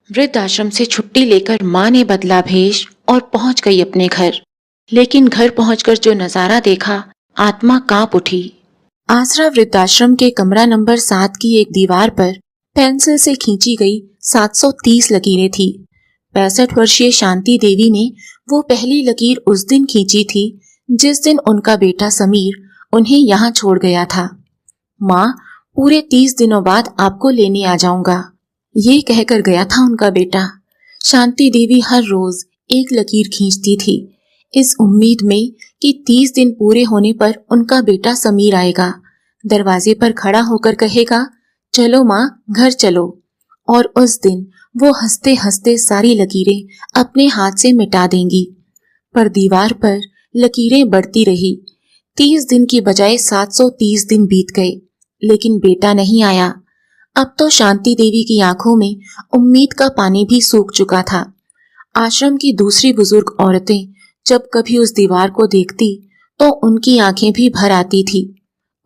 वृद्धाश्रम से छुट्टी लेकर माँ ने बदला भेष और पहुंच गई अपने घर। लेकिन घर पहुंचकर जो नजारा देखा, आत्मा कांप उठी। आसरा वृद्धाश्रम के कमरा नंबर 7 की एक दीवार पर पेंसिल से खींची गई 730 लकीरें थी। 65 वर्षीय शांति देवी ने वो पहली लकीर उस दिन खींची थी जिस दिन उनका बेटा समीर उन्हें यहाँ छोड़ गया था। माँ, पूरे 30 दिनों बाद आपको लेने आ जाऊंगा, ये कहकर गया था उनका बेटा। शांति देवी हर रोज एक लकीर खींचती थी, इस उम्मीद में कि 30 दिन पूरे होने पर उनका बेटा समीर आएगा, दरवाजे पर खड़ा होकर कहेगा, चलो माँ, घर चलो। और उस दिन वो हंसते हंसते सारी लकीरें अपने हाथ से मिटा देंगी। पर दीवार पर लकीरें बढ़ती रही। 30 दिन की बजाय 730 दिन बीत गए, लेकिन बेटा नहीं आया। अब तो शांति देवी की आंखों में उम्मीद का पानी भी सूख चुका था। आश्रम की दूसरी बुजुर्ग औरतें जब कभी उस दीवार को देखती तो उनकी आंखें भी भर आती थी।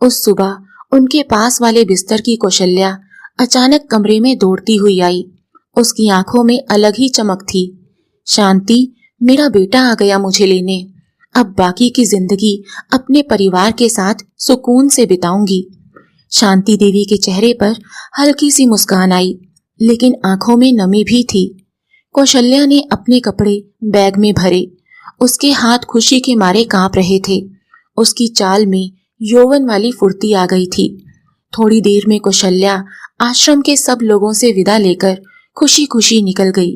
उस सुबह उनके पास वाले बिस्तर की कौशल्या अचानक कमरे में दौड़ती हुई आई। उसकी आंखों में अलग ही चमक थी। शांति, मेरा बेटा आ गया मुझे लेने। अब बाकी की जिंदगी अपने परिवार के साथ सुकून से बिताऊंगी। शांति देवी के चेहरे पर हल्की सी मुस्कान आई, लेकिन आंखों में नमी भी थी। कौशल्या ने अपने कपड़े बैग में भरे। उसके हाथ खुशी के मारे कांप रहे थे। उसकी चाल में यौवन वाली फुर्ती आ गई थी। थोड़ी देर में कौशल्या आश्रम के सब लोगों से विदा लेकर खुशी खुशी निकल गई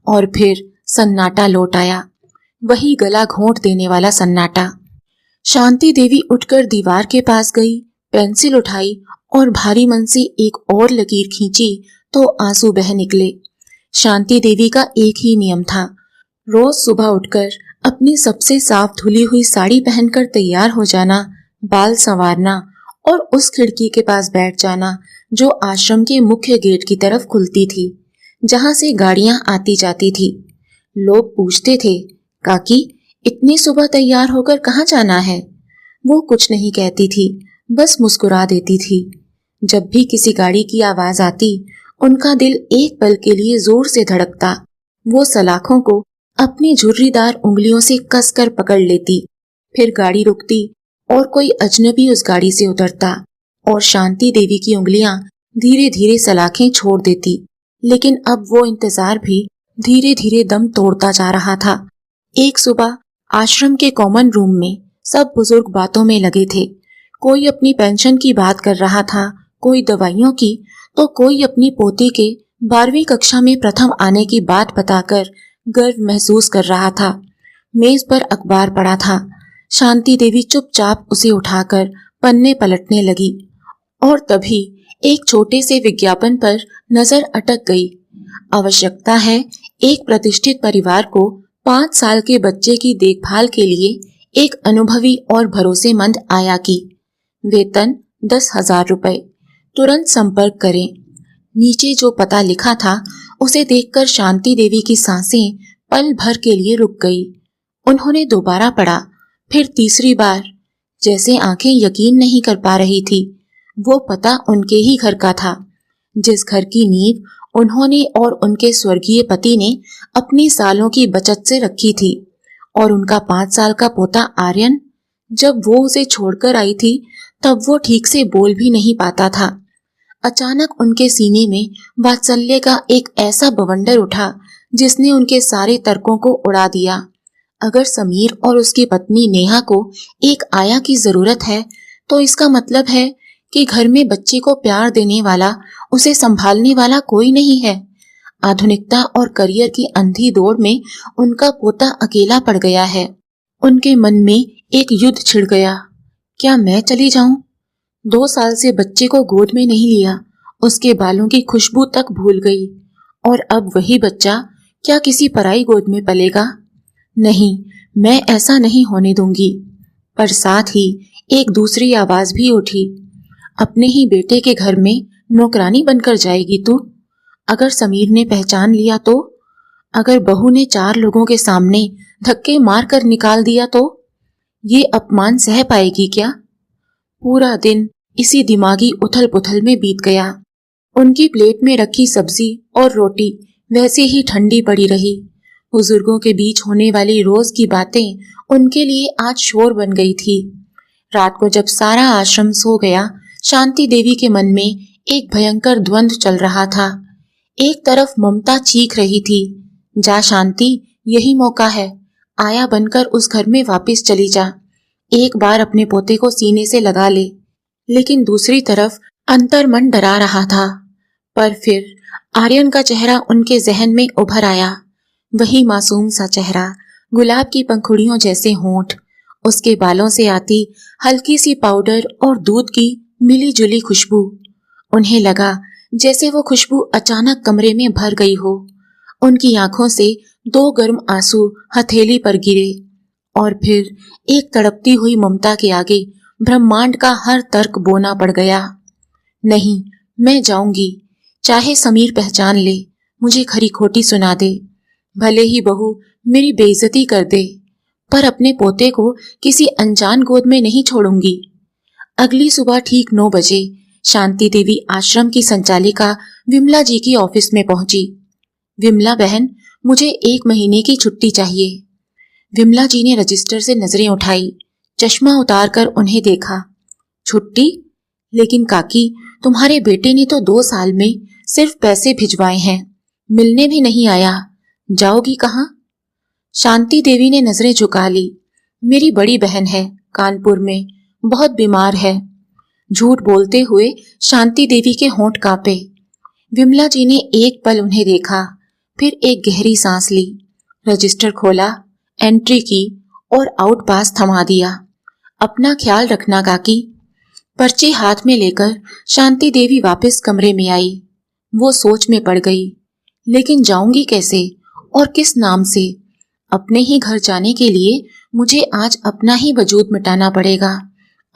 और फिर सन्नाटा लौट आया, वही गला घोंट देने वाला सन्नाटा। शांति देवी उठकर दीवार के पास गई, पेंसिल उठाई और भारी मन से एक और लकीर खींची तो आंसू बह निकले। शांति देवी का एक ही नियम था, रोज सुबह उठकर अपनी सबसे साफ धुली हुई साड़ी पहनकर तैयार हो जाना, बाल संवारना और उस खिड़की के पास बैठ जाना जो आश्रम के मुख्य गेट की तरफ खुलती थी, जहां से गाड़ियां आती जाती थी। लोग पूछते थे, काकी, इतनी सुबह तैयार होकर कहाँ जाना है? वो कुछ नहीं कहती थी, बस मुस्कुरा देती थी। जब भी किसी गाड़ी की आवाज आती, उनका दिल एक पल के लिए जोर से धड़कता। वो सलाखों को अपनी झुर्रीदार उंगलियों से कसकर पकड़ लेती। फिर गाड़ी रुकती और कोई अजनबी उस गाड़ी से उतरता और शांति देवी की उंगलियां धीरे धीरे सलाखें छोड़ देती। लेकिन अब वो इंतजार भी धीरे धीरे दम तोड़ता जा रहा था। एक सुबह आश्रम के कॉमन रूम में सब बुजुर्ग बातों में लगे थे। कोई अपनी पेंशन की बात कर रहा था, कोई दवाइयों की, तो कोई अपनी पोती के 12वीं कक्षा में प्रथम आने की बात बताकर गर्व महसूस कर रहा था। मेज पर अखबार पड़ा था। शांति देवी चुपचाप उसे उठाकर पन्ने पलटने लगी और तभी एक छोटे से विज्ञापन पर नजर अटक गई। आवश्यकता है एक प्रतिष्ठित परिवार को 5 साल के बच्चे की देखभाल के लिए एक अनुभवी और भरोसेमंद आया की। वेतन 10,000 रुपए। तुरंत संपर्क करें। नीचे जो पता लिखा था उसे देखकर शांति देवी की सांसें पल भर के लिए रुक गई। उन्होंने दोबारा पढ़ा, फिर तीसरी बार, जैसे आंखें यकीन नहीं कर पा रही थी। वो पता उनके ही घर का था, जिस घर की नींव उन्होंने और उनके स्वर्गीय पति ने अपनी सालों की बचत से रखी थी। और उनका 5 साल का पोता आर्यन, जब वो उसे छोड़कर आई थी तब वो ठीक से बोल भी नहीं पाता था। अचानक उनके सीने में वात्सल्य का एक ऐसा बवंडर उठा जिसने उनके सारे तर्कों को उड़ा दिया। अगर समीर और उसकी पत्नी नेहा को एक आया की जरूरत है तो इसका मतलब है कि घर में बच्चे को प्यार देने वाला, उसे संभालने वाला कोई नहीं है। आधुनिकता और करियर की अंधी दौड़ में उनका पोता अकेला पड़ गया है। उनके मन में एक युद्ध छिड़ गया। क्या मैं चली जाऊं? 2 साल से बच्चे को गोद में नहीं लिया, उसके बालों की खुशबू तक भूल गई। और अब वही बच्चा क्या किसी पराई गोद में पलेगा? नहीं, मैं ऐसा नहीं होने दूंगी। पर साथ ही एक दूसरी आवाज भी उठी, अपने ही बेटे के घर में नौकरानी बनकर जाएगी तू? अगर समीर ने पहचान लिया तो? अगर बहू ने 4 लोगों के सामने धक्के मारकर निकाल दिया तो? ये अपमान सह पाएगी क्या? पूरा दिन इसी दिमागी उथल पुथल में बीत गया। उनकी प्लेट में रखी सब्जी और रोटी वैसे ही ठंडी पड़ी रही। बुजुर्गों के बीच होने वाली रोज की बातें उनके लिए आज शोर बन गई थी। रात को जब सारा आश्रम सो गया, शांति देवी के मन में एक भयंकर द्वंद्व चल रहा था। एक तरफ ममता चीख रही थी, जा शांति, यही मौका है, आया बनकर उस घर में वापस चली जा, एक बार अपने पोते को सीने से लगा ले। लेकिन दूसरी तरफ अंतर्मन डरा रहा था। पर फिर आर्यन का चेहरा उनके जहन में उभर आया, वही मासूम सा चेहरा, गुलाब की पंखुड़ियों जैसे होंठ, उसके बालों से आती हल्की सी पाउडर और दूध की मिली जुली खुशबू। उन्हें लगा जैसे वो खुशबू अचानक कमरे में भर गई हो। उनकी आंखों से दो गर्म आंसू हथेली पर गिरे और फिर एक तड़पती हुई ममता के आगे ब्रह्मांड का हर तर्क बोना पड़ गया। नहीं, मैं जाऊंगी, चाहे समीर पहचान ले, मुझे खरी खोटी सुना दे, भले ही बहू मेरी बेइज्जती कर दे, पर अपने पोते को किसी अनजान गोद में नहीं छोड़ूंगी। अगली सुबह ठीक 9 बजे शांति देवी आश्रम की संचालिका विमला जी की ऑफिस में पहुंची। विमला बहन, मुझे 1 महीने की छुट्टी चाहिए। विमला जी ने रजिस्टर से नजरें उठाई, चश्मा उतारकर उन्हें देखा। छुट्टी? लेकिन काकी, तुम्हारे बेटे ने तो 2 साल में सिर्फ पैसे भिजवाए हैं, मिलने भी नहीं आया, जाओगी कहाँ? शांति देवी ने नजरें झुका ली। मेरी बड़ी बहन है कानपुर में, बहुत बीमार है। झूठ बोलते हुए शांति देवी के होंठ कांपे। विमला जी ने एक पल उन्हें देखा, फिर एक गहरी सांस ली, रजिस्टर खोला, एंट्री की और आउट पास थमा दिया। अपना ख्याल रखना काकी। पर्ची हाथ में लेकर शांति देवी वापस कमरे में आई। वो सोच में पड़ गई, लेकिन जाऊंगी कैसे और किस नाम से? अपने ही घर जाने के लिए मुझे आज अपना ही वजूद मिटाना पड़ेगा,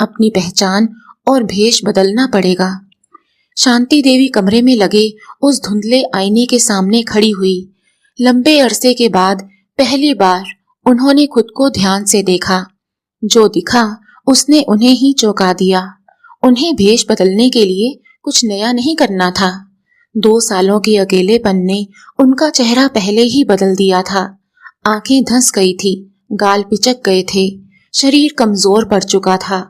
अपनी पहचान और भेष बदलना पड़ेगा। शांति देवी कमरे में लगे उस धुंधले आईने के सामने खड़ी हुई। लंबे अरसे के बाद पहली बार उन्होंने खुद को ध्यान से देखा। जो दिखा उसने उन्हें ही चौंका दिया। उन्हें भेष बदलने के लिए कुछ नया नहीं करना था। 2 सालों के अकेलेपन ने उनका चेहरा पहले ही बदल दिया था। आंखें धंस गई थी, गाल पिचक गए थे, शरीर कमजोर पड़ चुका था।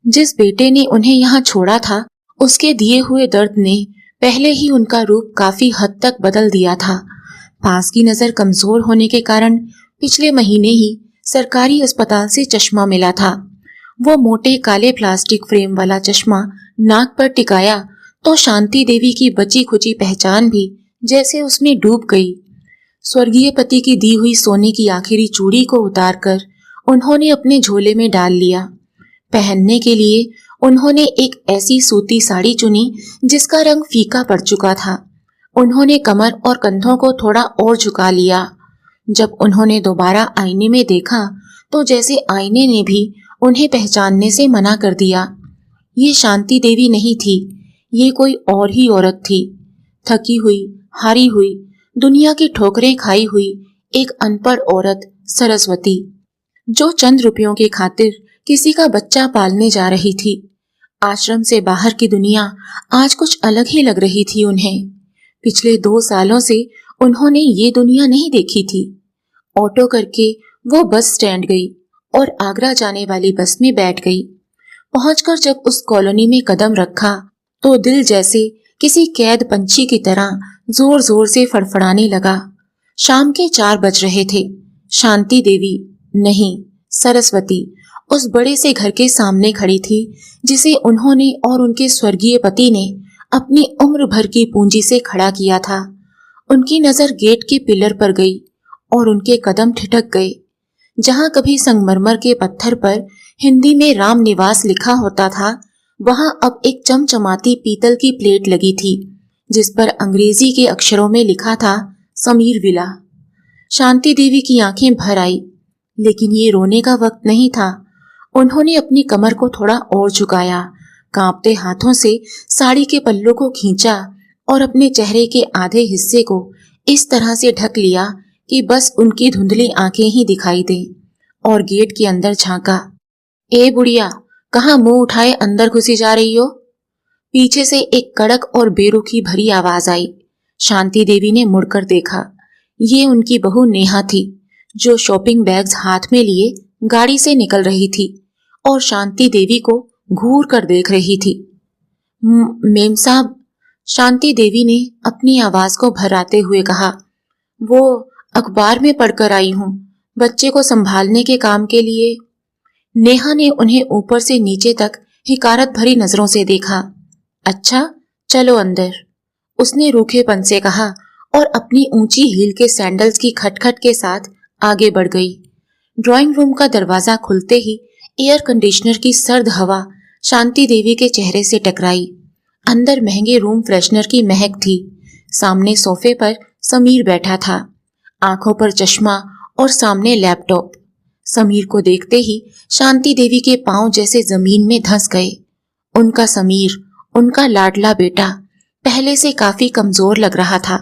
जिस बेटे ने उन्हें यहाँ छोड़ा था, उसके दिए हुए दर्द ने पहले ही उनका रूप काफी हद तक बदल दिया था। पास की नजर कमजोर होने के कारण पिछले महीने ही सरकारी अस्पताल से चश्मा मिला था। वो मोटे काले प्लास्टिक फ्रेम वाला चश्मा नाक पर टिकाया तो शांति देवी की बची खुची पहचान भी जैसे उसमें डूब गई। स्वर्गीय पति की दी हुई सोने की आखिरी चूड़ी को उतारकर उन्होंने अपने झोले में डाल लिया। पहनने के लिए उन्होंने एक ऐसी सूती साड़ी चुनी जिसका रंग फीका पड़ चुका था। उन्होंने कमर और कंधों को थोड़ा और झुका लिया। जब उन्होंने दोबारा आईने में देखा तो जैसे आईने ने भी उन्हें पहचानने से मना कर दिया। ये शांति देवी नहीं थी, ये कोई और ही औरत थी। थकी हुई, हारी हुई, दुनिया की ठोकरें खाई हुई एक अनपढ़ औरत सरस्वती, जो चंद रुपयों की खातिर किसी का बच्चा पालने जा रही थी। आश्रम से बाहर की दुनिया आज कुछ अलग ही लग रही थी उन्हें। पिछले 2 सालों से उन्होंने ये दुनिया नहीं देखी थी। ऑटो करके वो बस स्टैंड गई और आगरा जाने वाली बस में बैठ गई। पहुंचकर जब उस कॉलोनी में कदम रखा तो दिल जैसे किसी कैद पंछी की तरह जोर जोर से फड़फड़ाने लगा। शाम के 4 बज रहे थे। शांति देवी नहीं, सरस्वती उस बड़े से घर के सामने खड़ी थी जिसे उन्होंने और उनके स्वर्गीय पति ने अपनी उम्र भर की पूंजी से खड़ा किया था। उनकी नजर गेट के पिलर पर गई और उनके कदम ठिठक गए। जहां कभी संगमरमर के पत्थर पर हिंदी में राम निवास लिखा होता था, वहां अब एक चमचमाती पीतल की प्लेट लगी थी जिस पर अंग्रेजी के अक्षरों में लिखा था समीर विला। शांति देवी की आंखें भर आई, लेकिन ये रोने का वक्त नहीं था। उन्होंने अपनी कमर को थोड़ा और झुकाया, कांपते हाथों से साड़ी के पल्लू को खींचा और अपने चेहरे के आधे हिस्से को इस तरह से ढक लिया कि बस उनकी धुंधली आंखें ही दिखाई दें, और गेट के अंदर झांका। ए बुढ़िया, कहाँ मुंह उठाए अंदर घुसी जा रही हो? पीछे से एक कड़क और बेरुखी भरी आवाज आई। शांति देवी ने मुड़कर देखा। ये उनकी बहू नेहा थी, जो शॉपिंग बैग्स हाथ में लिए गाड़ी से निकल रही थी और शांति देवी को घूर कर देख रही थी। मेम साहब, शांति देवी ने अपनी आवाज को भराते हुए कहा, वो अखबार में पढ़कर आई हूँ, बच्चे को संभालने के काम के लिए। नेहा ने उन्हें ऊपर से नीचे तक हिकारत भरी नजरों से देखा। अच्छा, चलो अंदर, उसने रूखेपन से कहा और अपनी ऊंची हील के सैंडल्स की खटखट के साथ आगे बढ़ गई। ड्राइंग रूम का दरवाजा खुलते ही एयर कंडीशनर की सर्द हवा शांति देवी के चेहरे से टकराई। अंदर महंगे रूम फ्रेशनर की महक थी। सामने सोफे पर समीर बैठा था, आंखों पर चश्मा और सामने लैपटॉप। समीर को देखते ही शांति देवी के पांव जैसे जमीन में धंस गए। उनका समीर, उनका लाडला बेटा, पहले से काफी कमजोर लग रहा था।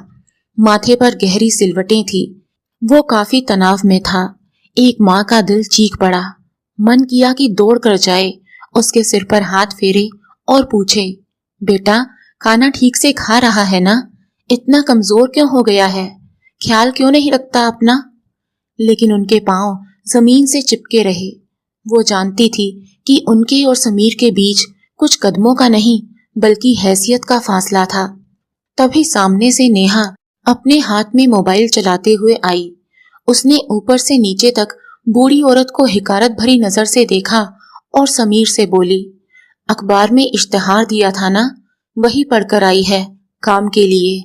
माथे पर गहरी सिलवटें थी। वो काफी तनाव में था। एक माँ का दिल चीख पड़ा। मन किया कि दौड़ कर जाए, उसके सिर पर हाथ फेरे और पूछे, बेटा, खाना ठीक से खा रहा है ना? इतना कमजोर क्यों हो गया है? ख्याल क्यों नहीं रखता अपना? लेकिन उनके पांव जमीन से चिपके रहे। वो जानती थी कि उनके और समीर के बीच कुछ कदमों का नहीं, बल्कि हैसियत का फासला था। तभी सामने से नेहा अपने हाथ में मोबाइल चलाते हुए आई। उसने ऊपर से नीचे तक बूढ़ी औरत को हिकारत भरी नजर से देखा और समीर से बोली, अखबार में इश्तिहार दिया था ना, वही पढ़कर आई है काम के लिए।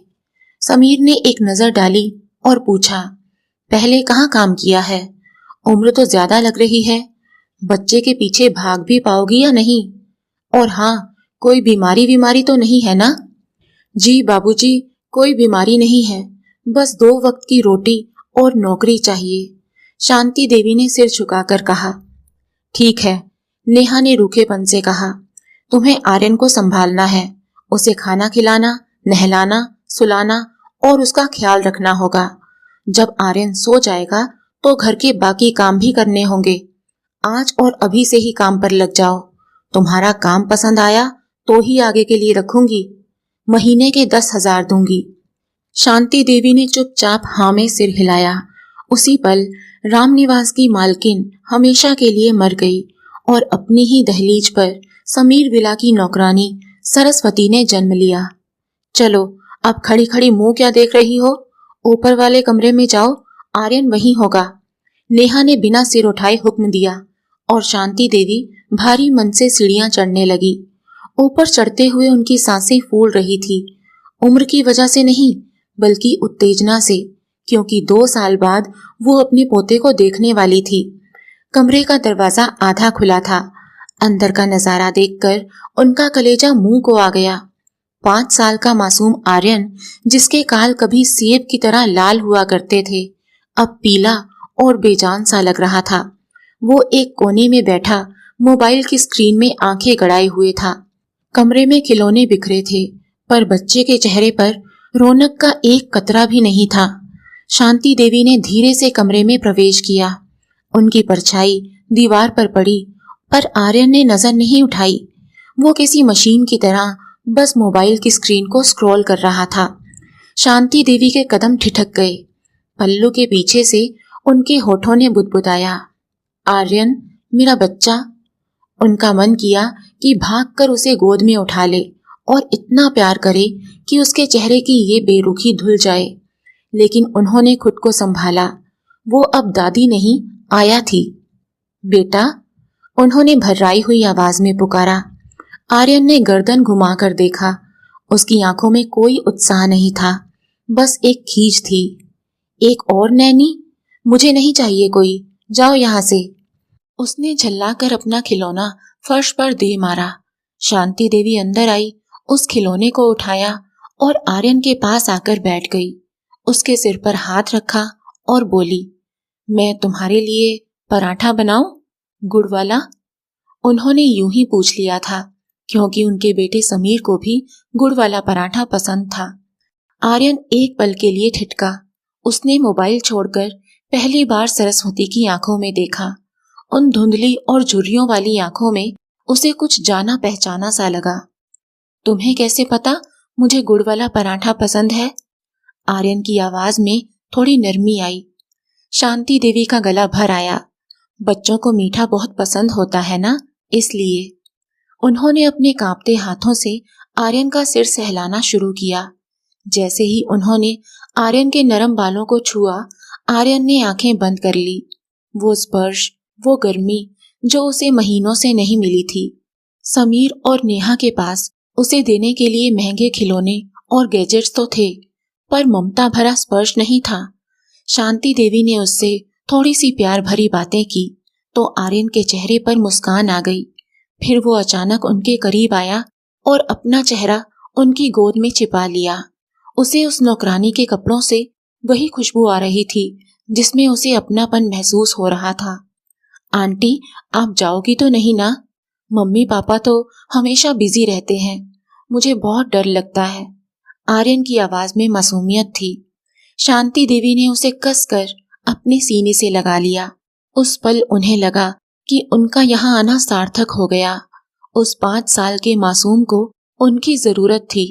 समीर ने एक नजर डाली और पूछा, पहले कहाँ काम किया है? उम्र तो ज्यादा लग रही है। बच्चे के पीछे भाग भी पाओगी या नहीं? और हाँ, कोई बीमारी तो नहीं है ना? जी बाबूजी, कोई बीमारी नहीं है, बस 2 वक्त की रोटी और नौकरी चाहिए, शांति देवी ने सिर झुकाकर कहा। ठीक है, नेहा ने रूखेपन से कहा, तुम्हें आर्यन को संभालना है, उसे खाना खिलाना, नहलाना, सुलाना और उसका ख्याल रखना होगा। जब आर्यन सो जाएगा तो घर के बाकी काम भी करने होंगे। आज और अभी से ही काम पर लग जाओ। तुम्हारा काम पसंद आया तो ही आगे के लिए रखूंगी। महीने के 10,000 दूंगी। शांति देवी ने चुपचाप हाँ में सिर हिलाया। उसी पल रामनिवास की मालकिन हमेशा के लिए मर गई और अपनी ही दहलीज पर समीर विला की नौकरानी सरस्वती ने जन्म लिया। चलो, अब खड़ी खड़ी मुंह क्या देख रही हो? ऊपर वाले कमरे में जाओ, आर्यन वहीं होगा। नेहा ने बिना सिर उठाए हुक्म दिया और शांति देवी भारी मन से सीढ़ियां चढ़ने लगी। ऊपर चढ़ते हुए उनकी सांसें फूल रही थी। उम्र की वजह से नहीं, बल्कि उत्तेजना से, क्योंकि 2 साल बाद वो अपने पोते को देखने वाली थी। कमरे का दरवाजा आधा खुला था। अंदर का नजारा देखकर उनका कलेजा मुंह को आ गया। 5 साल का मासूम आर्यन, जिसके काल कभी सेब की तरह लाल हुआ करते थे, अब पीला और बेजान सा लग रहा था। वो एक कोने में बैठा मोबाइल की स्क्रीन में आंखें गड़ाए हुए था। कमरे में खिलौने बिखरे थे, पर बच्चे के चेहरे पर रौनक का एक कतरा भी नहीं था। शांति देवी ने धीरे से कमरे में प्रवेश किया। उनकी परछाई दीवार पर पड़ी, पर आर्यन ने नजर नहीं उठाई। वो किसी मशीन की तरह बस मोबाइल की स्क्रीन को स्क्रॉल कर रहा था। शांति देवी के कदम ठिठक गए। पल्लू के पीछे से उनके होठों ने बुदबुदाया, आर्यन, मेरा बच्चा। उनका मन किया कि भागकर उसे गोद में उठा ले और इतना प्यार करे कि उसके चेहरे की ये बेरुखी धुल जाए, लेकिन उन्होंने खुद को संभाला। वो अब दादी नहीं, आया थी। बेटा, उन्होंने भर्राई हुई आवाज में पुकारा। आर्यन ने गर्दन घुमाकर देखा। उसकी आंखों में कोई उत्साह नहीं था, बस एक खींच थी। एक और नैनी? मुझे नहीं चाहिए कोई, जाओ यहाँ से। उसने झल्लाकर अपना खिलौना फर्श पर दे मारा। शांति देवी अंदर आई, उस खिलौने को उठाया और आर्यन के पास आकर बैठ गई। उसके सिर पर हाथ रखा और बोली, मैं तुम्हारे लिए पराठा बनाऊं, गुड़ वाला? उन्होंने यूं ही पूछ लिया था, क्योंकि उनके बेटे समीर को भी गुड़ वाला पराठा पसंद था। आर्यन एक पल के लिए ठिठका। उसने मोबाइल छोड़कर पहली बार सरस्वती की आंखों में देखा। उन धुंधली और झुर्रियों वाली आंखों में उसे कुछ जाना पहचाना सा लगा। तुम्हें कैसे पता मुझे गुड़ वाला पराठा पसंद है? आर्यन की आवाज में थोड़ी नरमी आई। शांति देवी का गला भर आया। बच्चों को मीठा बहुत पसंद होता है ना, इसलिए। उन्होंने अपने कांपते हाथों से आर्यन का सिर सहलाना शुरू किया। जैसे ही उन्होंने आर्यन के नरम बालों को छुआ, आर्यन ने आंखें बंद कर ली। वो स्पर्श, वो गर्मी जो उसे महीनों से नहीं मिली थी। समीर और नेहा के पास उसे देने के लिए महंगे खिलौने और गैजेट्स तो थे, पर ममता भरा स्पर्श नहीं था। शांति देवी ने उससे थोड़ी सी प्यार भरी बातें की तो आर्यन के चेहरे पर मुस्कान आ गई। फिर वो अचानक उनके करीब आया और अपना चेहरा उनकी गोद में छिपा लिया। उसे उस नौकरानी के कपड़ों से वही खुशबू आ रही थी जिसमें उसे अपनापन महसूस हो रहा था। आंटी, आप जाओगी तो नहीं ना? मम्मी पापा तो हमेशा बिजी रहते हैं, मुझे बहुत डर लगता है। आर्यन की आवाज में मासूमियत थी। शांति देवी ने उसे कसकर अपने सीने से लगा लिया। उस पल उन्हें लगा कि उनका यहाँ आना सार्थक हो गया। उस 5 साल के मासूम को उनकी जरूरत थी।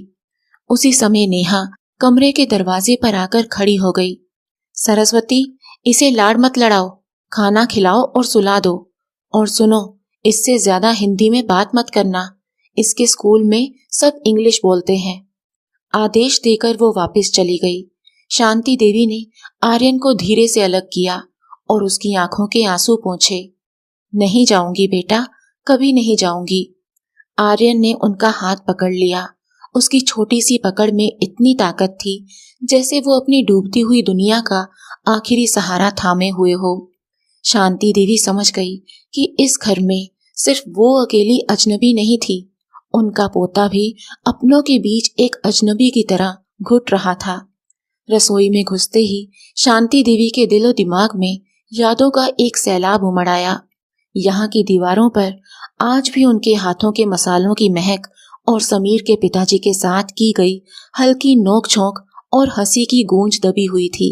उसी समय नेहा कमरे के दरवाजे पर आकर खड़ी हो गई। सरस्वती, इसे लाड़ मत लड़ाओ, खाना खिलाओ और सुला दो। और सुनो, इससे ज्यादा हिंदी में बात मत करना, इसके स्कूल में सब इंग्लिश बोलते हैं। आदेश देकर वो वापस चली गई। शांति देवी ने आर्यन को धीरे से अलग किया और उसकी आंखों के आंसू पोंछे। नहीं जाऊंगी बेटा, कभी नहीं जाऊंगी। आर्यन ने उनका हाथ पकड़ लिया। उसकी छोटी सी पकड़ में इतनी ताकत थी जैसे वो अपनी डूबती हुई दुनिया का आखिरी सहारा थामे हुए हो। शांति देवी समझ गई कि इस घर में सिर्फ वो अकेली अजनबी नहीं थी, उनका पोता भी अपनों के बीच एक अजनबी की तरह घुट रहा था। रसोई में घुसते ही शांति देवी के दिलो दिमाग में यादों का एक सैलाब उमड़ आया। यहाँ की दीवारों पर आज भी उनके हाथों के मसालों की महक और समीर के पिताजी के साथ की गई हल्की नोक झोंक और हंसी की गूंज दबी हुई थी।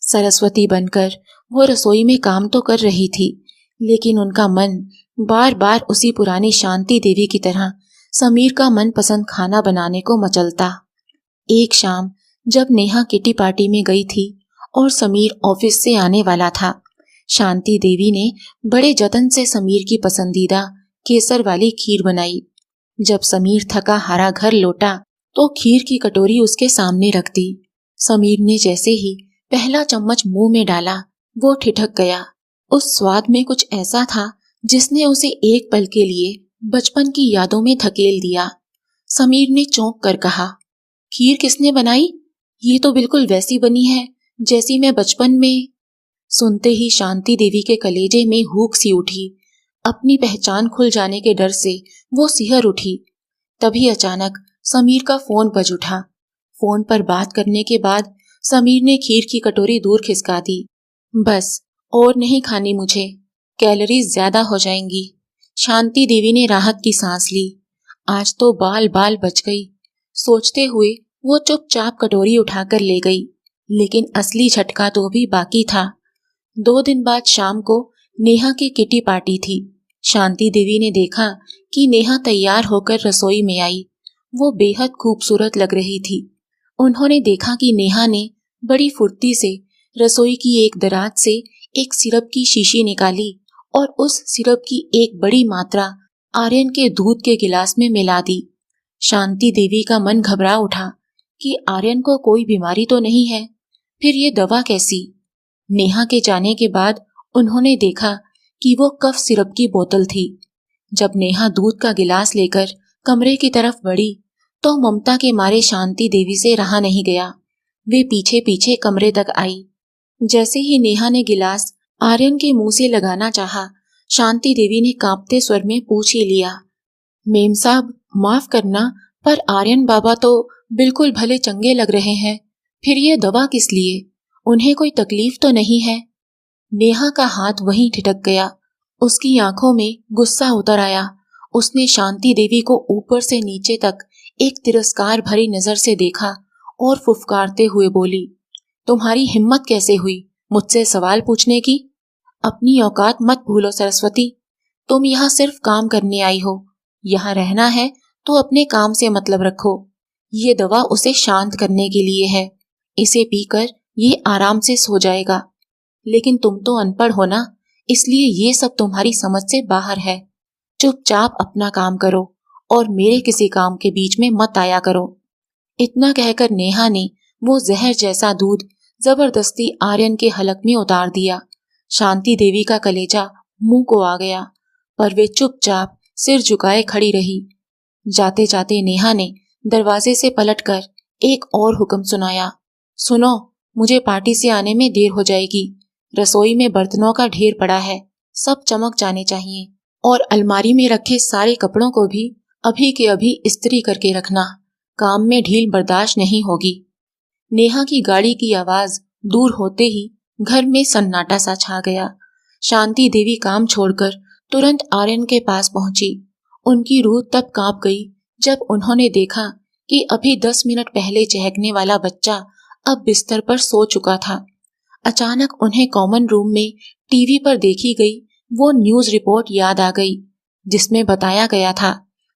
सरस्वती बनकर वो रसोई में काम तो कर रही थी, लेकिन उनका मन बार बार उसी पुरानी शांति देवी की तरह समीर का मनपसंद खाना बनाने को मचलता। एक शाम जब नेहा किटी पार्टी में गई थी और समीर ऑफिस से आने वाला था, शांति देवी ने बड़े जतन से समीर की पसंदीदा केसर वाली खीर बनाई। जब समीर थका हारा घर लौटा तो खीर की कटोरी उसके सामने रख दी। समीर ने जैसे ही पहला चम्मच मुंह में डाला, वो ठिठक गया। उस स्वाद में कुछ ऐसा था जिसने उसे एक पल के लिए बचपन की यादों में धकेल दिया। समीर ने चौंक कर कहा, खीर किसने बनाई? ये तो बिल्कुल वैसी बनी है जैसी मैं बचपन में। सुनते ही शांति देवी के कलेजे में हुक सी उठी। अपनी पहचान खुल जाने के डर से वो सिहर उठी। तभी अचानक समीर का फोन बज उठा। फोन पर बात करने के बाद समीर ने खीर की कटोरी दूर खिसका दी। बस, और नहीं खानी मुझे, कैलोरीज ज्यादा हो जाएंगी। शांति देवी ने राहत की सांस ली। आज तो बाल बाल बच गई। सोचते हुए वो चुपचाप कटोरी उठाकर ले गई, लेकिन असली झटका तो भी बाकी था। 2 दिन बाद शाम को नेहा की किटी पार्टी थी। शांति देवी ने देखा कि नेहा तैयार होकर रसोई में आई। वो बेहद खूबसूरत लग रही थी। उन्होंने देखा कि नेहा ने बड़ी फुर्ती से रसोई की एक दराज से एक सिरप की शीशी निकाली और उस सिरप की एक बड़ी मात्रा आर्यन के दूध के गिलास में मिला दी। शांति देवी का मन घबरा उठा कि आर्यन को कोई बीमारी तो नहीं है, फिर ये दवा कैसी? नेहा के जाने के बाद उन्होंने देखा कि वो कफ सिरप की बोतल थी। जब नेहा दूध का गिलास लेकर कमरे की तरफ बढ़ी तो ममता के मारे शांति देवी से रहा नहीं गया। वे पीछे पीछे कमरे तक आई। जैसे ही नेहा ने गिलास आर्यन के मुंह से लगाना चाहा, शांति देवी ने कांपते स्वर में पूछ ही लिया, मेम साहब माफ करना, पर आर्यन बाबा तो बिल्कुल भले चंगे लग रहे हैं, फिर ये दवा किस लिए? उन्हें कोई तकलीफ तो नहीं है? नेहा का हाथ वहीं ठिठक गया। उसकी आंखों में गुस्सा उतर आया। उसने शांति देवी को ऊपर से नीचे तक एक तिरस्कार भरी नजर से देखा और फुफकारते हुए बोली, तुम्हारी हिम्मत कैसे हुई मुझसे सवाल पूछने की? अपनी औकात मत भूलो सरस्वती। तुम यहाँ सिर्फ काम करने आई हो। यहाँ रहना है तो अपने काम से मतलब रखो। ये दवा उसे शांत करने के लिए है। इसे पीकर ये आराम से सो जाएगा। लेकिन तुम तो अनपढ़ हो ना, इसलिए ये सब तुम्हारी समझ से बाहर है। चुपचाप अपना काम करो और मेरे किसी काम के बीच में मत आया करो। इतना कहकर नेहा ने वो जहर जैसा दूध जबरदस्ती आर्यन के हलक में उतार दिया। शांति देवी का कलेजा मुंह को आ गया, पर वे चुपचाप सिर झुकाए खड़ी रही। जाते जाते नेहा ने दरवाजे से पलटकर एक और हुक्म सुनाया, सुनो, मुझे पार्टी से आने में देर हो जाएगी। रसोई में बर्तनों का ढेर पड़ा है, सब चमक जाने चाहिए, और अलमारी में रखे सारे कपड़ों को भी अभी के अभी इस्त्री करके रखना। काम में ढील बर्दाश्त नहीं होगी। नेहा की गाड़ी की आवाज दूर होते ही घर में सन्नाटा सा छा गया। शांति देवी काम छोड़कर तुरंत आर्यन के पास पहुंची। उनकी रूह तब कांप गई जब उन्होंने देखा कि अभी 10 मिनट पहले चहकने वाला बच्चा अब बिस्तर पर सो चुका था। अचानक उन्हें कॉमन रूम में टीवी पर देखी गई वो न्यूज रिपोर्ट याद आ गई, जिसमें बताया गया था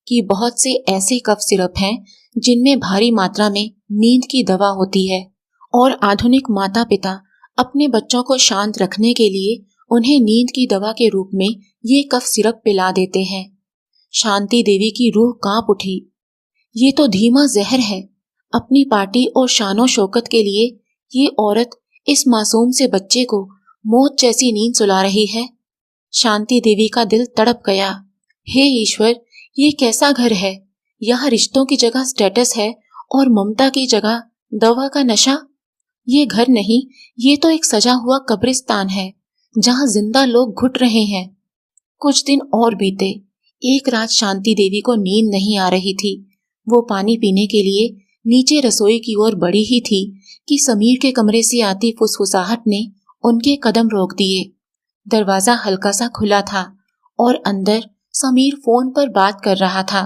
कि बहुत से ऐसे कफ सिरप हैं जिनमें भारी मात्रा में नींद की दवा होती है, और आधुनिक माता पिता अपने बच्चों को शांत रखने के लिए उन्हें नींद की दवा के रूप में ये कफ सिरप पिला देते हैं। शांति देवी की रूह कांप उठी। ये तो धीमा जहर है। अपनी पार्टी और शानो शौकत के लिए ये औरत इस मासूम से बच्चे को मौत जैसी नींद सुला रही है। शांति देवी का दिल तड़प गया। हे ईश्वर, ये कैसा घर है? यहाँ रिश्तों की जगह स्टेटस है और ममता की जगह दवा का नशा। ये घर नहीं, ये तो एक सजा हुआ कब्रिस्तान है जहाँ जिंदा लोग घुट रहे हैं। कुछ दिन और बीते। एक रात शांति देवी को नींद नहीं आ रही थी। वो पानी पीने के लिए नीचे रसोई की ओर बढ़ी ही थी कि समीर के कमरे से आती फुसफुसाहट ने उनके कदम रोक दिए। दरवाजा हल्का सा खुला था और अंदर समीर फोन पर बात कर रहा था,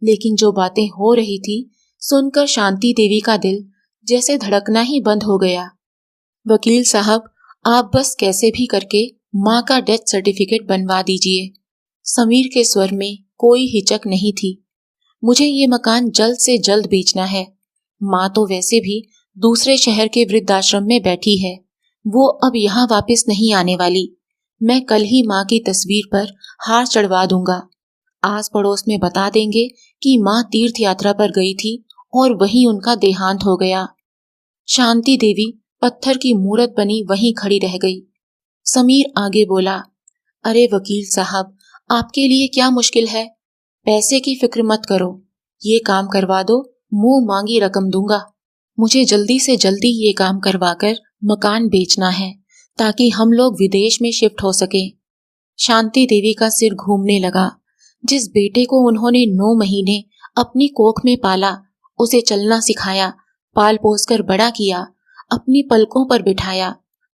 लेकिन जो बातें हो रही थी सुनकर शांति देवी का दिल जैसे धड़कना ही बंद हो गया। वकील साहब, आप बस कैसे भी करके माँ का डेथ सर्टिफिकेट बनवा दीजिए। समीर के स्वर में कोई हिचक नहीं थी। मुझे ये मकान जल्द से जल्द बेचना है। माँ तो वैसे भी दूसरे शहर के वृद्धाश्रम में बैठी है, वो अब यहाँ वापस नहीं आने वाली। मैं कल ही माँ की तस्वीर पर हार चढ़वा दूंगा। आस पड़ोस में बता देंगे कि माँ तीर्थ यात्रा पर गई थी और वहीं उनका देहांत हो गया। शांति देवी पत्थर की मूरत बनी वहीं खड़ी रह गई। समीर आगे बोला, अरे वकील साहब, आपके लिए क्या मुश्किल है? पैसे की फिक्र मत करो, ये काम करवा दो, मुंह मांगी रकम दूंगा। मुझे जल्दी से जल्दी ये काम करवाकर मकान बेचना है ताकि हम लोग विदेश में शिफ्ट हो सके। शांति देवी का सिर घूमने लगा। जिस बेटे को उन्होंने 9 महीने अपनी कोख में पाला, उसे चलना सिखाया, पाल पोस कर बड़ा किया, अपनी पलकों पर बिठाया,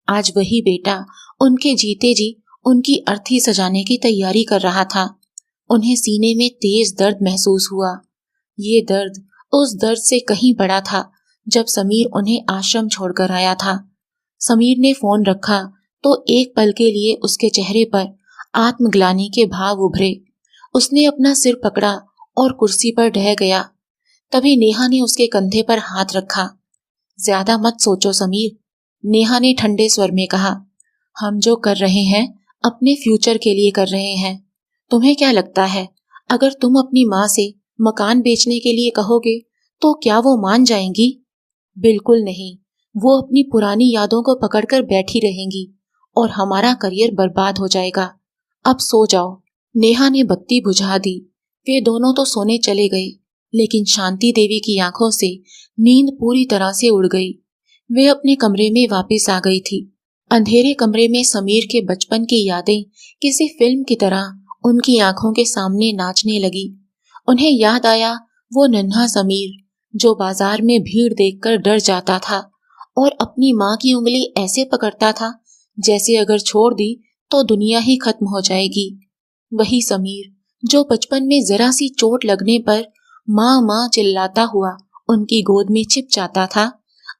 आज वही बेटा उनके जीते जी उनकी अर्थी सजाने की तैयारी कर रहा था। उन्हें सीने में तेज दर्द महसूस हुआ। ये दर्द उस दर्द से कहीं बड़ा था जब समीर उन्हें आश्रम छोड़कर आया था। समीर ने फोन रखा तो एक पल के लिए उसके चेहरे पर आत्मग्लानि के भाव उभरे। उसने अपना सिर पकड़ा और कुर्सी पर ढह गया। तभी नेहा ने उसके कंधे पर हाथ रखा। ज्यादा मत सोचो समीर, नेहा ने ठंडे स्वर में कहा। हम जो कर रहे हैं अपने फ्यूचर के लिए कर रहे हैं। तुम्हें क्या लगता है, अगर तुम अपनी माँ से मकान बेचने के लिए कहोगे तो क्या वो मान जाएंगी? बिल्कुल नहीं। वो अपनी पुरानी यादों को पकड़कर बैठी रहेंगी और हमारा करियर बर्बाद हो जाएगा। अब सो जाओ। नेहा ने बत्ती बुझा दी। वे दोनों तो सोने चले गए, लेकिन शांति देवी की आंखों से नींद पूरी तरह से उड़ गई। वे अपने कमरे में वापस आ गई थी। अंधेरे कमरे में समीर के बचपन की यादें किसी फिल्म की तरह उनकी आंखों के सामने नाचने लगी। उन्हें याद आया वो नन्हा समीर जो बाजार में भीड़ देखकर डर जाता था और अपनी माँ की उंगली ऐसे पकड़ता था जैसे अगर छोड़ दी तो दुनिया ही खत्म हो जाएगी। वही समीर जो बचपन में जरा सी चोट लगने पर माँ माँ चिल्लाता हुआ उनकी गोद में छिप जाता था,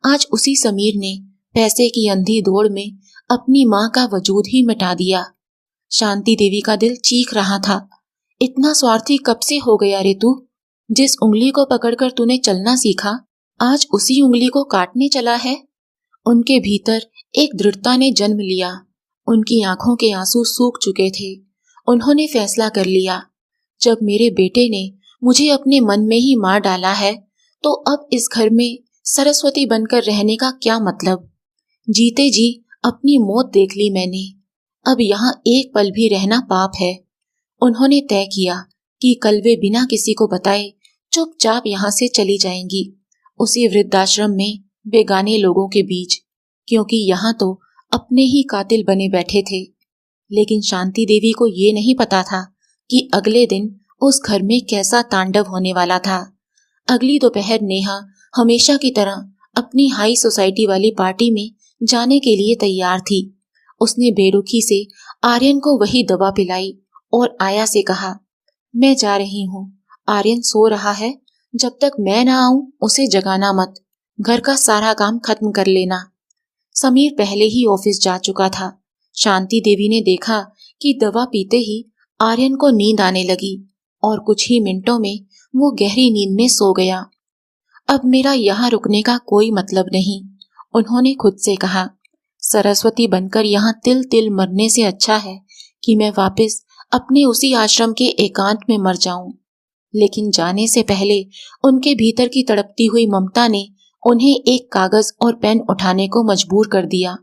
आज उसी समीर ने पैसे की अंधी दौड़ में अपनी माँ का वजूद ही मिटा दिया। शांति देवी का दिल चीख रहा था, इतना स्वार्थी कब से हो गया रे तू? जिस उंगली को पकड़कर तूने चलना सीखा आज उसी उंगली को काटने चला है। उनके भीतर एक दृढ़ता ने जन्म लिया। उनकी आंखों के आंसू सूख चुके थे। उन्होंने फैसला कर लिया, जब मेरे बेटे ने मुझे अपने मन में ही मार डाला है, तो अब इस घर में सरस्वती बनकर रहने का क्या मतलब। जीते जी अपनी मौत देख ली मैंने, अब यहाँ एक पल भी रहना पाप है। उन्होंने तय किया कि कल वे बिना किसी को बताए चुपचाप यहाँ से चली जाएंगी, उसी वृद्धाश्रम में बेगाने लोगों के बीच, क्योंकि यहाँ तो अपने ही कातिल बने बैठे थे। लेकिन शांति देवी को ये नहीं पता था कि अगले दिन उस घर में कैसा तांडव होने वाला था। अगली दोपहर नेहा हमेशा की तरह अपनी हाई सोसाइटी वाली पार्टी में जाने के लिए तैयार थी। उसने बेरुखी से आर्यन को वही दवा पिलाई और आया से कहा, मैं जा रही हूँ, आर्यन सो रहा है, जब तक मैं ना आऊं उसे जगाना मत, घर का सारा काम खत्म कर लेना। समीर पहले ही ऑफिस जा चुका था। शांति देवी ने देखा कि दवा पीते ही आर्यन को नींद आने लगी और कुछ ही मिनटों में वो गहरी नींद में सो गया। अब मेरा यहाँ रुकने का कोई मतलब नहीं, उन्होंने खुद से कहा। सरस्वती बनकर यहाँ तिल तिल मरने से अच्छा है कि मैं वापस अपने उसी आश्रम के एकांत में मर जाऊं। लेकिन जाने से पहले उनके भीतर की तड़पती हुई ममता ने उन्हें एक कागज और पेन उठाने को मजबूर कर दिया।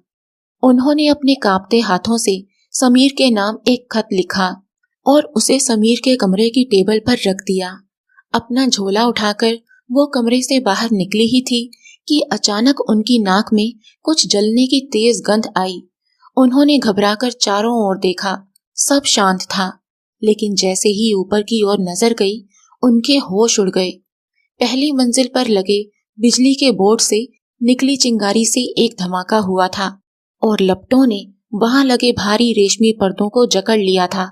उन्होंने अपने कांपते हाथों से समीर के नाम एक खत लिखा और उसे समीर के कमरे की टेबल पर रख दिया। अपना झोला उठाकर वो कमरे से बाहर निकली ही थी कि अचानक उनकी नाक में कुछ जलने की तेज गंध आई। उन्होंने घबराकर चारों ओर देखा, सब शांत था, लेकिन जैसे ही ऊपर की ओर नजर गई, उनके होश उड़ गए। पहली मंजिल पर लगे बिजली के बोर्ड से निकली चिंगारी से एक धमाका हुआ था और लपटों ने वहां लगे भारी रेशमी पर्दों को जकड़ लिया था।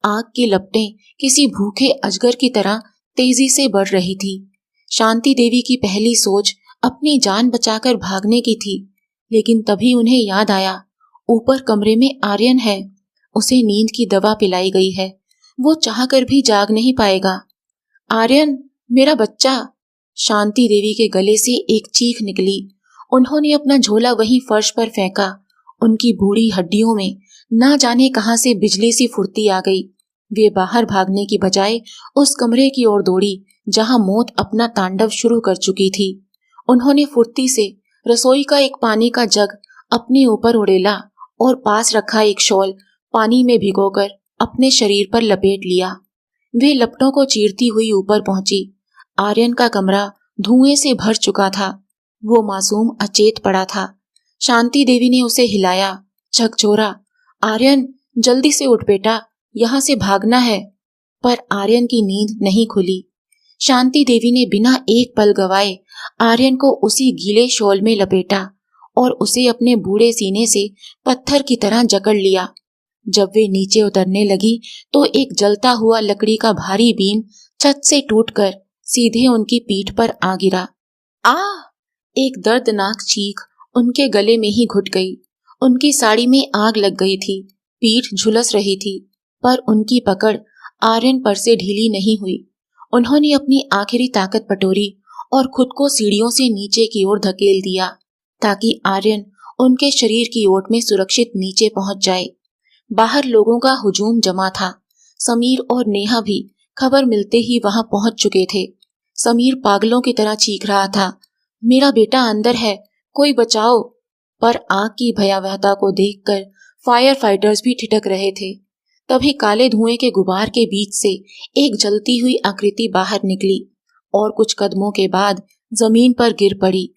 आग की लपटें किसी भूखे अजगर की तरह तेजी से बढ़ रही थी। शांति देवी की पहली सोच अपनी जान बचाकर भागने की थी, लेकिन तभी उन्हें याद आया, ऊपर कमरे में आर्यन है, उसे नींद की दवा पिलाई गई है, वो चाहकर भी जाग नहीं पाएगा। आर्यन, मेरा बच्चा! शांति देवी के गले से एक चीख निकली। उन्होंने अपना झोला वहीं फर्श पर फेंका। उनकी बूढ़ी हड्डियों में ना जाने कहां से बिजली सी फुर्ती आ गई। वे बाहर भागने की बजाय उस कमरे की ओर दौड़ी जहां मौत अपना तांडव शुरू कर चुकी थी। उन्होंने फुर्ती से रसोई का एक पानी का जग अपने ऊपर उड़ेला और पास रखा एक शॉल पानी में भिगोकर अपने शरीर पर लपेट लिया। वे लपटों को चीरती हुई ऊपर पहुंची। आर्यन का कमरा धुएं से भर चुका था। वो मासूम अचेत पड़ा था। शांति देवी ने उसे हिलाया, झकझोरा, आर्यन जल्दी से उठ बेटा, यहाँ से भागना है। पर आर्यन की नींद नहीं खुली। शांति देवी ने बिना एक पल गवाए आर्यन को उसी गीले शॉल में लपेटा और उसे अपने बूढ़े सीने से पत्थर की तरह जकड़ लिया। जब वे नीचे उतरने लगी तो एक जलता हुआ लकड़ी का भारी बीम छत से टूटकर सीधे उनकी पीठ पर आ गिरा। आ! एक दर्दनाक चीख उनके गले में ही घुट गई। उनकी साड़ी में आग लग गई थी, पीठ झुलस रही थी, पर उनकी पकड़ आर्यन पर से ढीली नहीं हुई। उन्होंने अपनी आखिरी ताकत बटोरी और खुद को सीढ़ियों से नीचे की ओर धकेल दिया ताकि आर्यन उनके शरीर की ओट में सुरक्षित नीचे पहुंच जाए। बाहर लोगों का हुजूम जमा था। समीर और नेहा भी खबर मिलते ही वहां पहुंच चुके थे। समीर पागलों की तरह चीख रहा था, मेरा बेटा अंदर है, कोई बचाओ। पर आग की भयावहता को देखकर फायर फाइटर्स भी ठिठक रहे थे। तभी काले धुएं के गुबार के बीच से एक जलती हुई आकृति बाहर निकली और कुछ कदमों के बाद जमीन पर गिर पड़ी।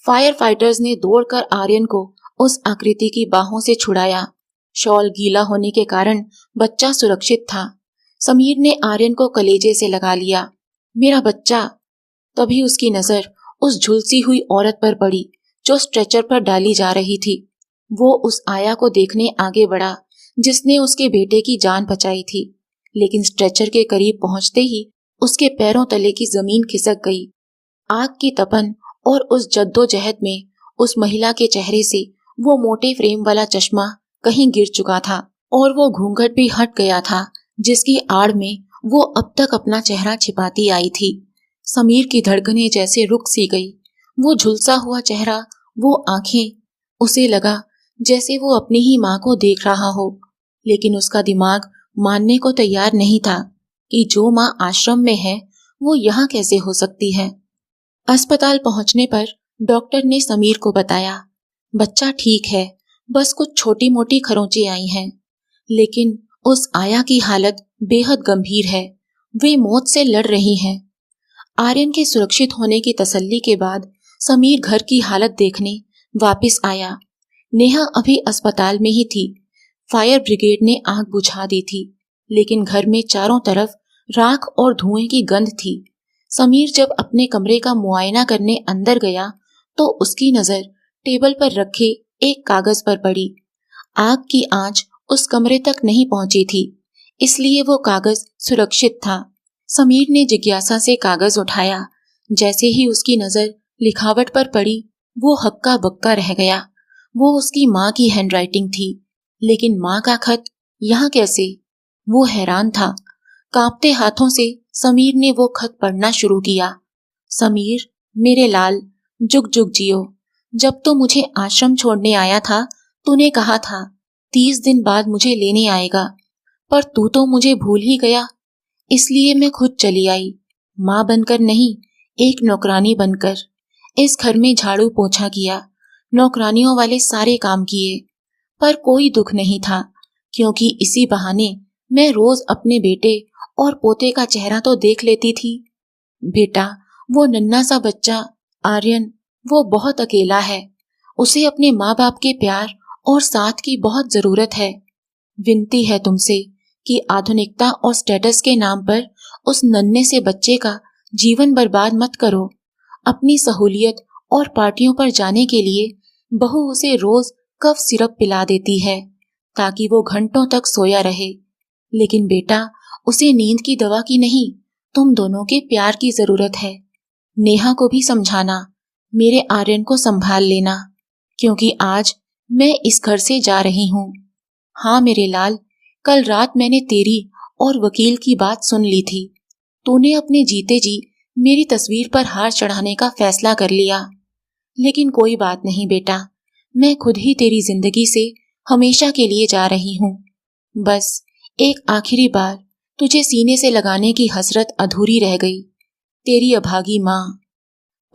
फायर फाइटर्स ने दौड़कर आर्यन को उस आकृति की बाहों से छुड़ाया। शॉल गीला होने के कारण बच्चा सुरक्षित था। समीर ने आर्यन को कलेजे से लगा लिया, मेरा बच्चा। तभी उसकी नजर उस झुलसी हुई औरत पर पड़ी जो स्ट्रेचर पर डाली जा रही थी। वो उस आया को देखने आगे बढ़ा जिसने उसके बेटे की जान बचाई थी, लेकिन स्ट्रेचर के करीब पहुंचते ही उसके पैरों तले की जमीन खिसक गई। आग की तपन और उस जद्दोजहद में उस महिला के चेहरे से वो मोटे फ्रेम वाला चश्मा कहीं गिर चुका था और वो घूंघट भी हट गया था जिसकी आड़ में वो अब तक अपना चेहरा छिपाती आई थी। समीर की धड़कनें जैसे रुक सी गई। वो झुलसा हुआ चेहरा, वो आंखें, उसे लगा जैसे वो अपनी ही माँ को देख रहा हो। लेकिन उसका दिमाग मानने को तैयार नहीं था कि जो माँ आश्रम में है वो यहाँ कैसे हो सकती है। अस्पताल पहुंचने पर डॉक्टर ने समीर को बताया, बच्चा ठीक है, बस कुछ छोटी मोटी खरोंचें आई हैं। लेकिन उस आया की हालत बेहद गंभीर है, वे मौत से लड़ रही हैं। आर्यन के सुरक्षित होने की तसल्ली के बाद समीर घर की हालत देखने वापस आया। नेहा अभी अस्पताल में ही थी। फायर ब्रिगेड ने आग बुझा दी थी, लेकिन घर में चारों तरफ राख और धुएं की गंध थी। समीर जब अपने कमरे का मुआयना करने अंदर गया तो उसकी नजर टेबल पर रखे एक कागज पर पड़ी। आग की आंच उस कमरे तक नहीं पहुंची थी, इसलिए वो कागज सुरक्षित था। समीर ने जिज्ञासा से कागज उठाया। जैसे ही उसकी नजर लिखावट पर पड़ी, वो हक्का बक्का रह गया। वो उसकी माँ की हैंडराइटिंग थी, लेकिन माँ का खत यहाँ कैसे? वो हैरान था। कांपते हाथों से समीर ने वो खत पढ़ना शुरू किया। समीर, मेरे लाल, जुग जुग जियो। जब तो मुझे आश्रम छोड़ने आया था, तूने कहा था 30 दिन बाद मुझे लेने आएगा, पर तू तो मुझे भूल ही गया। इसलिए मैं खुद चली आई, माँ बनकर नहीं, एक नौकरानी बनकर। इस घर में झाड़ू पोछा किया, नौकरानियों वाले सारे काम किए, पर कोई दुख नहीं था, क्योंकि इसी बहाने मैं रोज अपने बेटे और पोते का चेहरा तो देख लेती थी। बेटा, वो नन्हा सा बच्चा आर्यन, वो बहुत अकेला है। उसे अपने माँ बाप के प्यार और साथ की बहुत जरूरत है। विनती है तुमसे कि आधुनिकता और स्टेटस के नाम पर उस नन्हे से बच्चे का जीवन बर्बाद मत करो। अपनी सहूलियत और पार्टियों पर जाने के लिए बहू उसे रोज कफ सिरप पिला देती है ताकि वो घंटों तक सोया रहे। लेकिन बेटा, उसे नींद की दवा की नहीं, तुम दोनों के प्यार की जरूरत है। नेहा को भी समझाना, मेरे आर्यन को संभाल लेना, क्योंकि आज मैं इस घर से जा रही हूँ। हाँ मेरे लाल, कल रात मैंने तेरी और वकील की बात सुन ली थी। तूने अपने जीते जी मेरी तस्वीर पर हार चढ़ाने का फैसला कर लिया। लेकिन कोई बात नहीं बेटा, मैं खुद ही तेरी जिंदगी से हमेशा के लिए जा रही हूँ। बस एक आखिरी बार तुझे सीने से लगाने की हसरत अधूरी रह गई। तेरी अभागी माँ।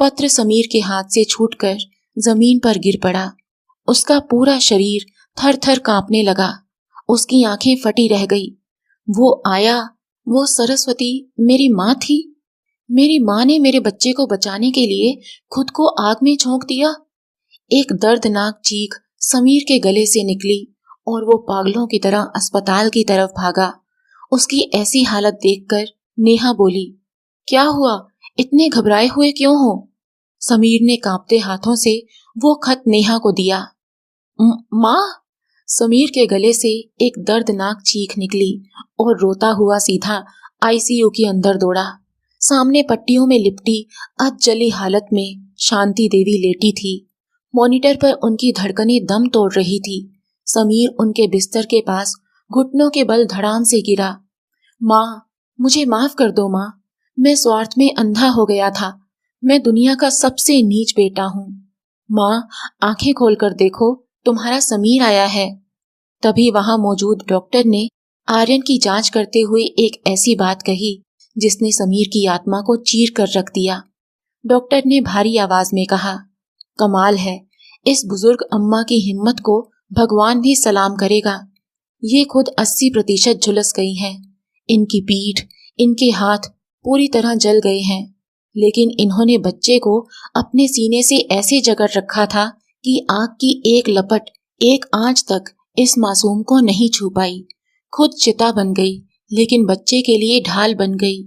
पत्र समीर के हाथ से छूटकर जमीन पर गिर पड़ा। उसका पूरा शरीर थर थर कांपने लगा। उसकी आंखें फटी रह गई। वो आया, वो सरस्वती मेरी माँ थी। मेरी माँ ने मेरे बच्चे को बचाने के लिए खुद को आग में झोंक दिया। एक दर्दनाक चीख समीर के गले से निकली और वो पागलों की तरह अस्पताल की तरफ भागा। उसकी ऐसी हालत देखकर नेहा बोली, क्या हुआ, इतने घबराए हुए क्यों हो? समीर ने कांपते हाथों से वो खत नेहा को दिया। माँ। समीर के गले से एक दर्दनाक चीख निकली और रोता हुआ सीधा आईसीयू के अंदर दौड़ा। सामने पट्टियों में लिपटी अधजली हालत में शांति देवी लेटी थी। मॉनिटर पर उनकी धड़कनें दम तोड़ रही थी। समीर उनके बिस्तर के पास घुटनों के बल धड़ाम से गिरा। माँ, मुझे माफ कर दो माँ, मैं स्वार्थ में अंधा हो गया था। मैं दुनिया का सबसे नीच बेटा हूँ। माँ, आंखें खोलकर देखो, तुम्हारा समीर आया है। तभी वहां मौजूद डॉक्टर ने आर्यन की जांच करते हुए एक ऐसी बात कही जिसने समीर की आत्मा को चीर कर रख दिया। डॉक्टर ने भारी आवाज में कहा, कमाल है, इस बुजुर्ग अम्मा की हिम्मत को भगवान भी सलाम करेगा। ये खुद 80% झुलस गई हैं। इनकी पीठ, इनके हाथ पूरी तरह जल गए हैं, लेकिन इन्होंने बच्चे को अपने सीने से ऐसे जकड़ रखा था कि आग की एक लपट, एक आंच तक इस मासूम को नहीं छू पाई। खुद चिता बन गई, लेकिन बच्चे के लिए ढाल बन गई।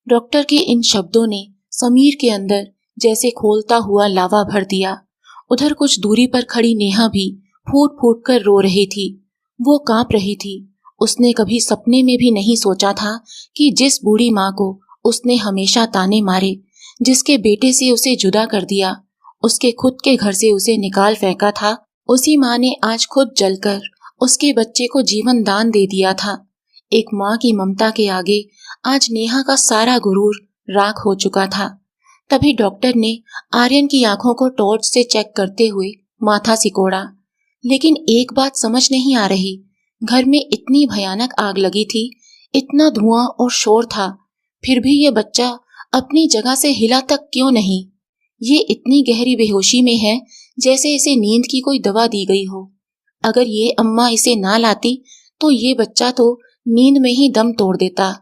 डॉक्टर के इन शब्दों ने समीर के अंदर जैसे खोलता हुआ लावा भर दिया। उधर कुछ दूरी पर खड़ी नेहा भी फूट फूट कर रो रही थी। वो कांप रही थी। उसने कभी सपने में भी नहीं सोचा था कि जिस बूढ़ी माँ को उसने हमेशा ताने मारे, जिसके बेटे से उसे जुदा कर दिया, उसके खुद के घर से उसे निकाल फेंका था, उसी माँ ने आज खुद जलकर उसके बच्चे को जीवन दान दे दिया था। एक माँ की ममता के आगे आज नेहा का सारा गुरूर राख हो चुका था। तभी डॉक्टर ने आर्यन की आंखों को टॉर्च से चेक करते हुए माथा सिकोड़ा। लेकिन एक बात समझ नहीं आ रही, घर में इतनी भयानक आग लगी थी, इतना धुआं और शोर था, फिर भी ये बच्चा अपनी जगह से हिला तक क्यों नहीं। ये इतनी गहरी बेहोशी में है जैसे इसे नींद की कोई दवा दी गई हो। अगर ये अम्मा इसे ना लाती तो ये बच्चा तो नींद में ही दम तोड़ देता।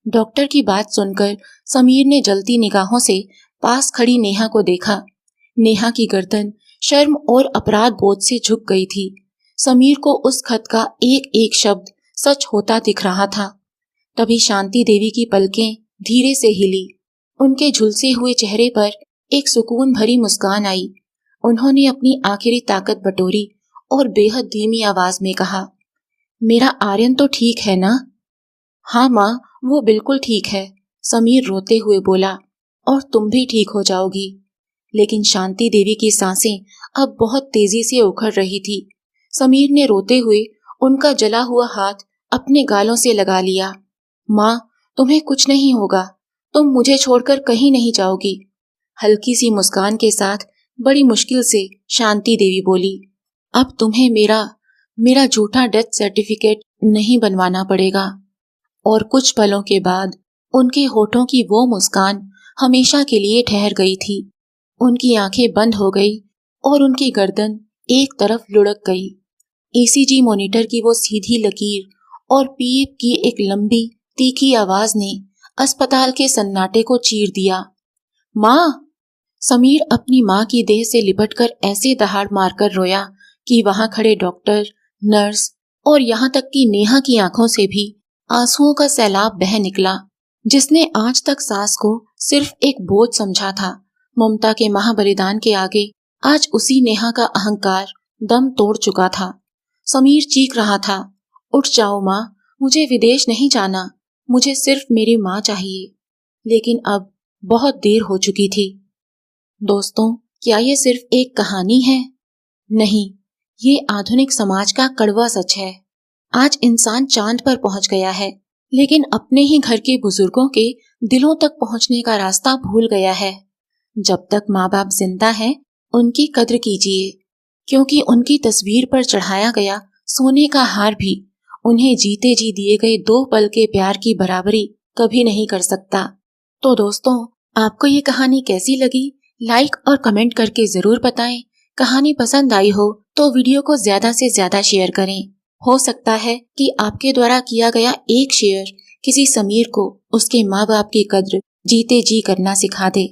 डॉक्टर की बात सुनकर समीर ने जलती निगाहों से पास खड़ी नेहा को देखा। नेहा की गर्दन शर्म और अपराध बोध से झुक गई थी। समीर को उस खत का एक एक शब्द सच होता दिख रहा था। तभी शांति देवी की पलकें धीरे से हिली। उनके झुलसे हुए चेहरे पर एक सुकून भरी मुस्कान आई। उन्होंने अपनी आखिरी ताकत बटोरी और बेहद धीमी आवाज में कहा, मेरा आर्यन तो ठीक है ना? हाँ माँ, वो बिल्कुल ठीक है, समीर रोते हुए बोला, और तुम भी ठीक हो जाओगी। लेकिन शांति देवी की सांसें अब बहुत तेजी से उखड़ रही थी। समीर ने रोते हुए उनका जला हुआ हाथ अपने गालों से लगा लिया। माँ, तुम्हें कुछ नहीं होगा, तुम मुझे छोड़कर कहीं नहीं जाओगी। हल्की सी मुस्कान के साथ बड़ी मुश्किल से शांति देवी बोली, अब तुम्हें मेरा झूठा डेथ सर्टिफिकेट नहीं बनवाना पड़ेगा। और कुछ पलों के बाद उनके होठों की वो मुस्कान हमेशा के लिए ठहर गई थी। उनकी आंखें बंद हो गई और उनकी गर्दन एक तरफ लुढ़क गई। ईसीजी मॉनिटर की वो सीधी लकीर और पीप की एक लंबी तीखी आवाज ने अस्पताल के सन्नाटे को चीर दिया। माँ! समीर अपनी माँ की देह से लिपटकर ऐसे दहाड़ मारकर रोया कि वहां खड़े डॉक्टर, नर्स और यहाँ तक कि नेहा की आंखों से भी आंसुओं का सैलाब बह निकला। जिसने आज तक सास को सिर्फ एक बोझ समझा था, ममता के महाबलिदान के आगे आज उसी नेहा का अहंकार दम तोड़ चुका था। समीर चीख रहा था, उठ जाओ माँ, मुझे विदेश नहीं जाना, मुझे सिर्फ मेरी माँ चाहिए। लेकिन अब बहुत देर हो चुकी थी। दोस्तों, क्या ये सिर्फ एक कहानी है? नहीं, ये आधुनिक समाज का कड़वा सच है। आज इंसान चांद पर पहुंच गया है, लेकिन अपने ही घर के बुजुर्गों के दिलों तक पहुंचने का रास्ता भूल गया है। जब तक माँ बाप जिंदा हैं, उनकी कद्र कीजिए, क्योंकि उनकी तस्वीर पर चढ़ाया गया सोने का हार भी उन्हें जीते जी दिए गए 2 पल के प्यार की बराबरी कभी नहीं कर सकता। तो दोस्तों, आपको ये कहानी कैसी लगी? लाइक और कमेंट करके जरूर बताएं। कहानी पसंद आई हो तो वीडियो को ज्यादा से ज्यादा शेयर करें। हो सकता है कि आपके द्वारा किया गया एक शेयर किसी समीर को उसके माँ बाप की कद्र जीते जी करना सिखा दे।